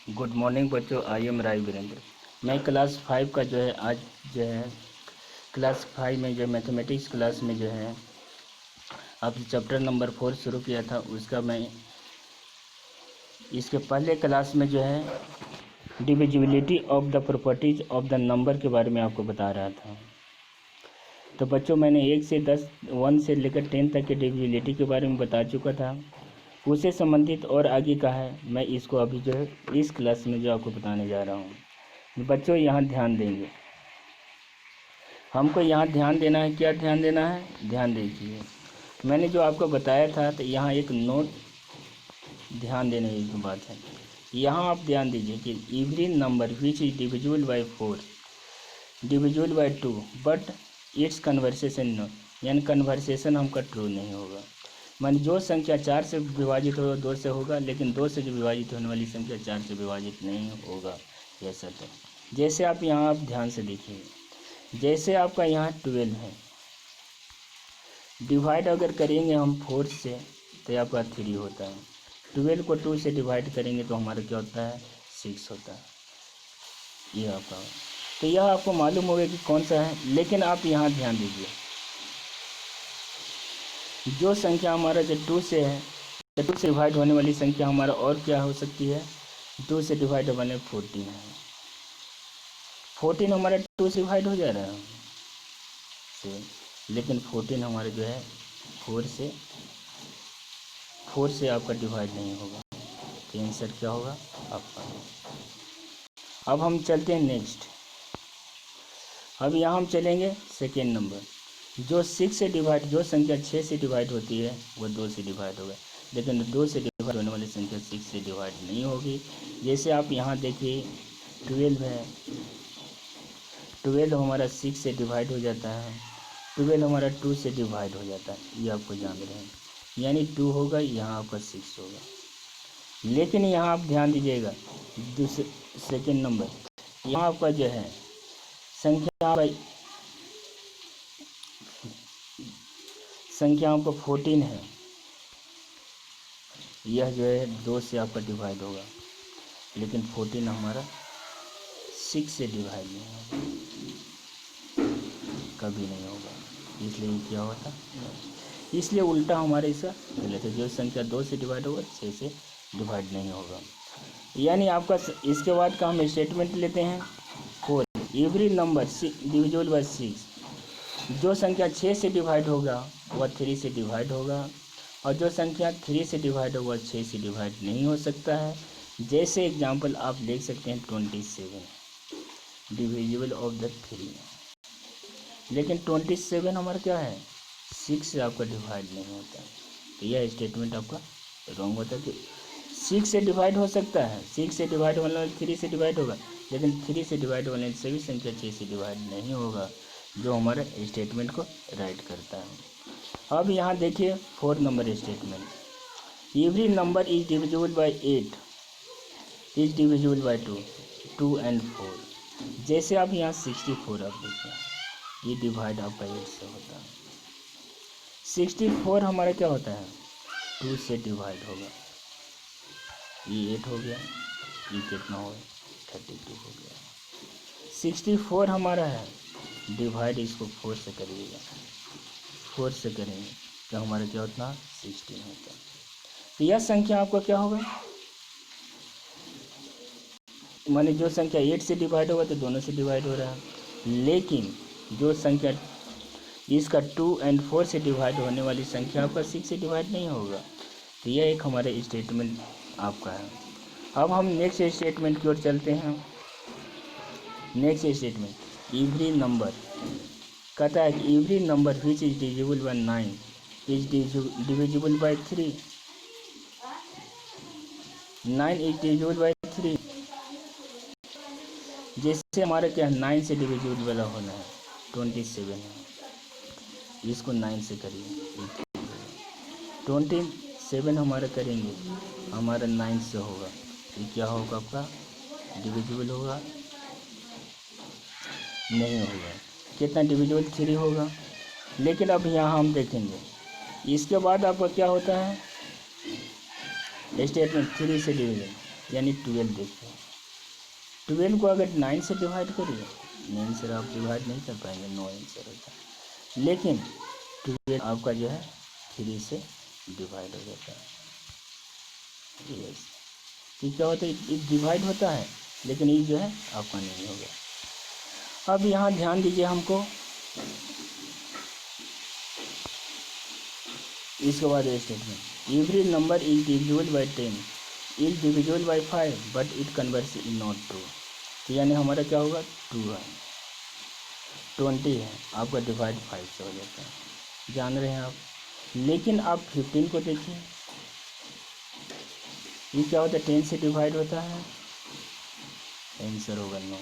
Good morning बच्चों, I am राय वीरेंद्र। मैं class 5 का जो है आज जो है क्लास 5 में जो मैथमेटिक्स क्लास में जो है अब चैप्टर नंबर 4 शुरू किया था। उसका मैं इसके पहले क्लास में जो है divisibility of the properties of the number के बारे में आपको बता रहा था। तो बच्चों, मैंने 1 से लेकर 10 तक के डिविजिबिलिटी के बारे में बता चुका था। उससे संबंधित और आगे का है, मैं इसको अभी जो है इस क्लास में जो आपको बताने जा रहा हूँ। बच्चों यहाँ ध्यान देंगे, हमको यहाँ ध्यान देना है। क्या ध्यान देना है? ध्यान देखिए, मैंने जो आपको बताया था तो यहाँ एक नोट ध्यान देने की बात है। यहाँ आप ध्यान दीजिए कि every number which is divisible by 4 divisible by 2 but it's conversation no, यानी कन्वर्सेशन हमका ट्रू नहीं होगा। मान जो संख्या 4 से विभाजित हो 2 से होगा, लेकिन 2 से जो विभाजित होने वाली संख्या 4 से विभाजित नहीं होगा। यह सच है। जैसे आप यहाँ आप ध्यान से देखिए, जैसे आपका यहाँ 12 है, डिवाइड अगर करेंगे हम 4 से तो आपका 3 होता है। 12 को 2 से डिवाइड करेंगे तो हमारा क्या होता है? 6 होता है। ये आपका, तो यह आपको मालूम होगा कि कौन सा है। लेकिन आप यहाँ ध्यान दीजिए, जो संख्या हमारा जो 2 से है, तो 2 से डिवाइड होने वाली संख्या हमारा और क्या हो सकती है? 2 से डिवाइड होने वाले 14 है। 14 हमारा 2 से डिवाइड हो जा रहा है लेकिन 14 हमारे जो है 4 से आपका डिवाइड नहीं होगा। तो आंसर क्या होगा आपका? अब हम चलते हैं नेक्स्ट। अब यहाँ हम चलेंगे सेकेंड नंबर। जो 6 से डिवाइड, जो संख्या 6 से डिवाइड होती है वो 2 से डिवाइड होगा, लेकिन 2 से डिवाइड होने वाली संख्या 6 से डिवाइड नहीं होगी। जैसे आप यहाँ देखिए 12 है, 12 हमारा 6 से डिवाइड हो जाता है, 12 हमारा 2 से डिवाइड हो जाता है। ये आपको जान रहे हैं, यानी 2 होगा, यहाँ आपका 6 होगा। लेकिन यहाँ आप ध्यान दीजिएगा, दूसरे सेकेंड नंबर, यहाँ आपका जो है संख्या आपका 14 है। यह जो है 2 से आपका डिवाइड होगा, लेकिन 14 हमारा 6 से डिवाइड नहीं होगा, कभी नहीं होगा। इसलिए क्या होता? इसलिए उल्टा हमारे इसका गलत है। जो संख्या 2 से डिवाइड होगा 6 से डिवाइड नहीं होगा। यानी आपका इसके बाद का हम स्टेटमेंट लेते हैं 4 एवरी नंबर डिविजिबल बाय 6। जो संख्या 6 से डिवाइड होगा वह 3 से डिवाइड होगा, और जो संख्या 3 से डिवाइड होगा 6 से डिवाइड नहीं हो सकता है। जैसे एग्जांपल आप देख सकते हैं 27 डिविजिबल ऑफ द 3, लेकिन 27 हमारा क्या है? 6 से आपका डिवाइड नहीं होता है। तो यह स्टेटमेंट आपका रॉन्ग होता है कि 6 से डिवाइड हो सकता है, 6 से डिवाइड होने वाला 3 से डिवाइड होगा, लेकिन 3 से डिवाइड होने सभी संख्या 6 से डिवाइड नहीं होगा, जो हमारे स्टेटमेंट को राइट करता है। अब यहाँ देखिए 4 number statement, every number is divisible bye 8 is divisible by 2 and 4। जैसे आप यहाँ 64 आप देखिए, ये डिवाइड आपका 8 से होता है। 64 हमारा क्या होता है? 2 से डिवाइड होगा, ये 8 हो गया, ये कितना हो गया? 32 हो गया। 64 हमारा है, डिवाइड इसको 4 से करिएगा, 4 से करेंगे तो हमारा क्या होता है? 16 होता है। तो यह संख्या आपका क्या होगा? माने जो संख्या 8 से डिवाइड होगा तो दोनों से डिवाइड हो रहा है, लेकिन जो संख्या इसका 2 और 4 से डिवाइड होने वाली संख्या आपका 6 से डिवाइड नहीं होगा। तो यह एक हमारे स्टेटमेंट आपका है। अब हम नेक्स्ट स्टेटमेंट की ओर चलते हैं। नेक्स्ट स्टेटमेंट, एवरी नंबर कहता है कि every number which is divisible bye 9 is divisible bye 3। 9 is divisible bye 3। जैसे हमारा क्या है? 9 से डिविजिबल वाला होना है, 27 है, इसको 9 से करिए, 27 हमारा करेंगे, हमारा 9 से होगा, ये क्या होगा? आपका डिविजिबल होगा? नहीं होगा। कितना डिविजिबल? 3 होगा। लेकिन अब यहाँ हम देखेंगे, इसके बाद आपका क्या होता है? स्टेटमेंट 3 से डिविजन, यानी 12 देखिए, 12 को अगर 9 से डिवाइड करिए, 9 से आप डिवाइड नहीं कर पाएंगे, नो आंसर होता है। लेकिन 12 आपका जो है 3 से डिवाइड हो जाता है। यस, तो क्या होता है, ये डिवाइड होता है लेकिन ये जो है आपका नहीं होगा। अब यहाँ ध्यान दीजिए हमको, इसके बाद statement, every number is divisible by 10 is divisible by 5 but it converts in not true. तो यानी हमारा क्या होगा, 2 है, 20 है, आपका डिवाइड 5 से हो जाता है, जान रहे हैं आप। लेकिन आप 15 को देखिए, ये क्या होता है, 10 से डिवाइड होता है, आंसर होगा 9।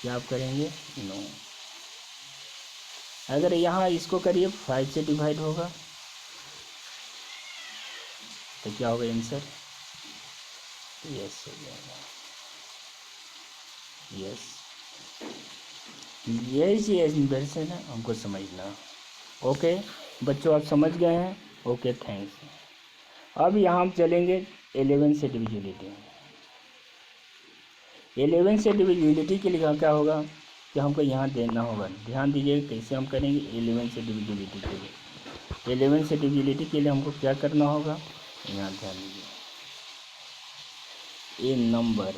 क्या आप करेंगे, 9। अगर यहाँ इसको करिए 5 से डिवाइड होगा तो क्या होगा आंसर, यस हो जाएगा। यस, ये इन्वर्सन है, हमको समझना। ओके बच्चों, आप समझ गए हैं, ओके थैंक्स। अब यहाँ हम चलेंगे 11 से डिविजिबिलिटी। 11 से डिविजिबिलिटी के लिए क्या होगा कि हमको यहाँ देना होगा, ध्यान दीजिए कैसे हम करेंगे 11 से डिविजिबिलिटी के लिए। 11 से डिविजिबिलिटी के लिए हमको क्या करना होगा, यहाँ ध्यान दीजिए, a number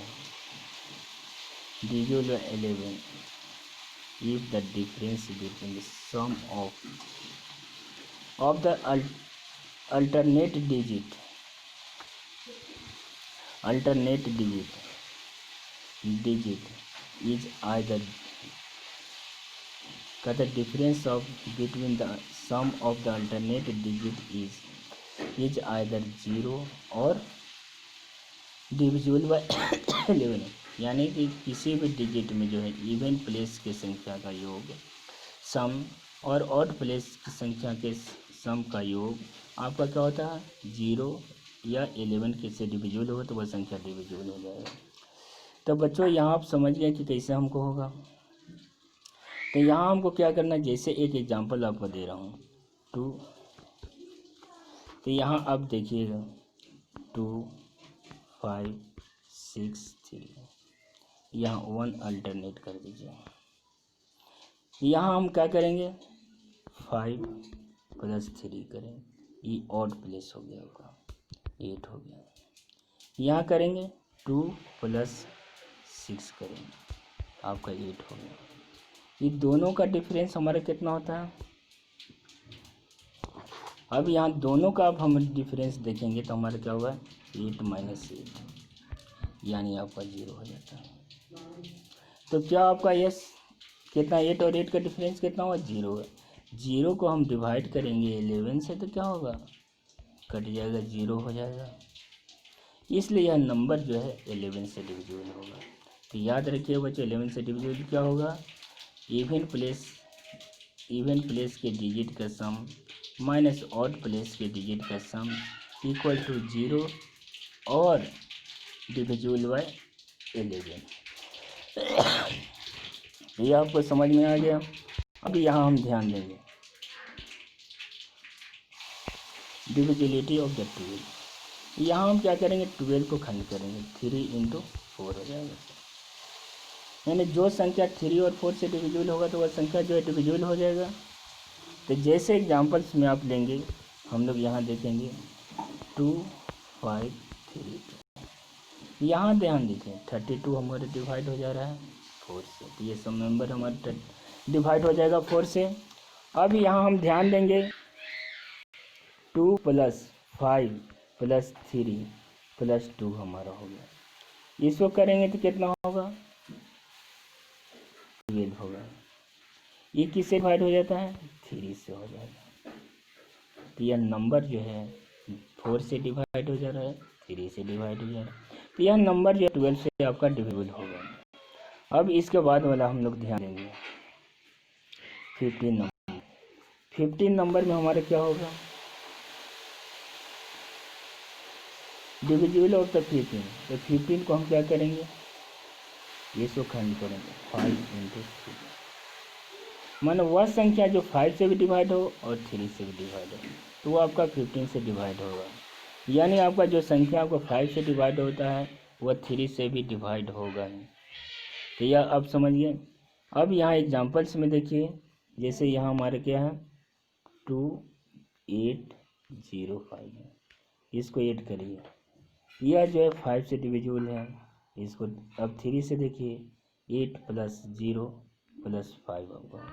divisible by 11 if the difference between the sum of the alternate digit is either the difference of between the sum of the alternate digit is either 0 or divisible by 11। यानी कि किसी भी digit में जो है even place की संख्या का योग सम और ऑड प्लेस की संख्या के सम का योग आपका क्या होता है, 0 या 11 के से डिविजिबल हो तो वह संख्या डिविजिबल हो जाएगा। तो बच्चों यहाँ आप समझ गए कि कैसे हमको होगा। तो यहाँ हमको क्या करना है, जैसे एक एग्जांपल आपको दे रहा हूँ 2, तो यहाँ आप देखिएगा 2 5 6 3, यहाँ 1 अल्टरनेट कर दीजिए। यहाँ हम क्या करेंगे, 5 + 3 करें, ये ऑड प्लेस हो गया होगा, 8 हो गया। यहाँ करेंगे 2 + 6 करें, आपका 8 हो गया। ये दोनों का डिफरेंस हमारा कितना होता है, अब यहाँ दोनों का अब हम डिफरेंस देखेंगे तो हमारा क्या होगा, 8 - 8, यानी आपका 0 हो जाता है। तो क्या आपका यस कितना, 8 और 8 का डिफरेंस कितना होगा, 0 है। 0 को हम डिवाइड करेंगे 11 से तो क्या होगा, कट जाएगा, 0 हो जाएगा। इसलिए यह नंबर जो है 11 से डिविजिबल होगा। तो याद रखिए बच्चों, 11 से डिविजिबल क्या होगा, इवन प्लेस के डिजिट का सम माइनस ऑड प्लेस के डिजिट का सम इक्वल टू 0 और डिविजिबल बाय 11। ये आपको समझ में आ गया। अब यहाँ हम ध्यान देंगे डिविजिबिलिटी ऑफ द 12। यहाँ हम क्या करेंगे, 12 को खंड करेंगे, 3 × 4 हो जाएगा। यानी जो संख्या 3 और 4 से डिविजिबल होगा तो वह संख्या जो है डिविजिबल हो जाएगा। तो जैसे एग्जांपल्स में आप लेंगे, हम लोग यहाँ देखेंगे 2 5 3 2। यहाँ ध्यान दीजिए 32 हमारे डिवाइड हो जा रहा है 4 से, तो ये सब नंबर हमारा डिवाइड हो जाएगा 4 से। अब यहाँ हम ध्यान देंगे 2 + 5 + 3 + 2 हमारा हो गया। इसको करेंगे तो कितना होगा, 12 होगा। ये किससे डिवाइड हो जाता है, 3 से हो जाएगा। तो यह नंबर जो है 4 से डिवाइड हो जा रहा है, 3 से डिवाइड हो जा रहा है, तो यह नंबर जो है 12 से आपका डिविजिबल होगा। अब इसके बाद वाला हम लोग ध्यान देंगे 15 नंबर। 15 नंबर में हमारा क्या होगा, डिविजिबल ऑफ द 15। तो 15 को हम क्या करेंगे, इसको खंड करेंगे 5 × 3, मानो वह संख्या जो 5 से भी डिवाइड हो और 3 से भी डिवाइड हो, तो वो आपका 15 से डिवाइड होगा। यानी आपका जो संख्या आपको 5 से डिवाइड होता है वह 3 से भी डिवाइड होगा ही। तो यह आप समझिए। अब यहाँ एग्जाम्पल्स में देखिए, जैसे यहाँ हमारे क्या है 2805 है, इसको ऐड करिए, यह जो है 5 से डिविजिबल है इसको। अब 3 से देखिए 8 + 0 + 5 होगा,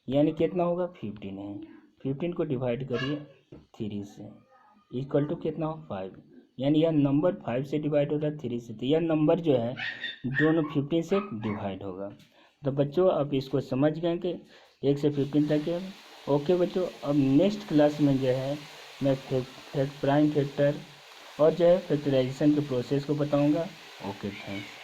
यानी कितना होगा 15 है। 15 को डिवाइड करिए 3 से, इक्वल टू कितना हो 5, यानी यह नंबर 5 से डिवाइड होता है 3 से, तो यह नंबर जो है दोनों 15 से डिवाइड होगा। तो बच्चों आप इसको समझ गए कि 1 से 15 तक है। ओके बच्चों, अब नेक्स्ट क्लास में जो है मैं प्राइम फैक्टर और जो है फैक्टराइजेशन के प्रोसेस को बताऊंगा। Okay thanks.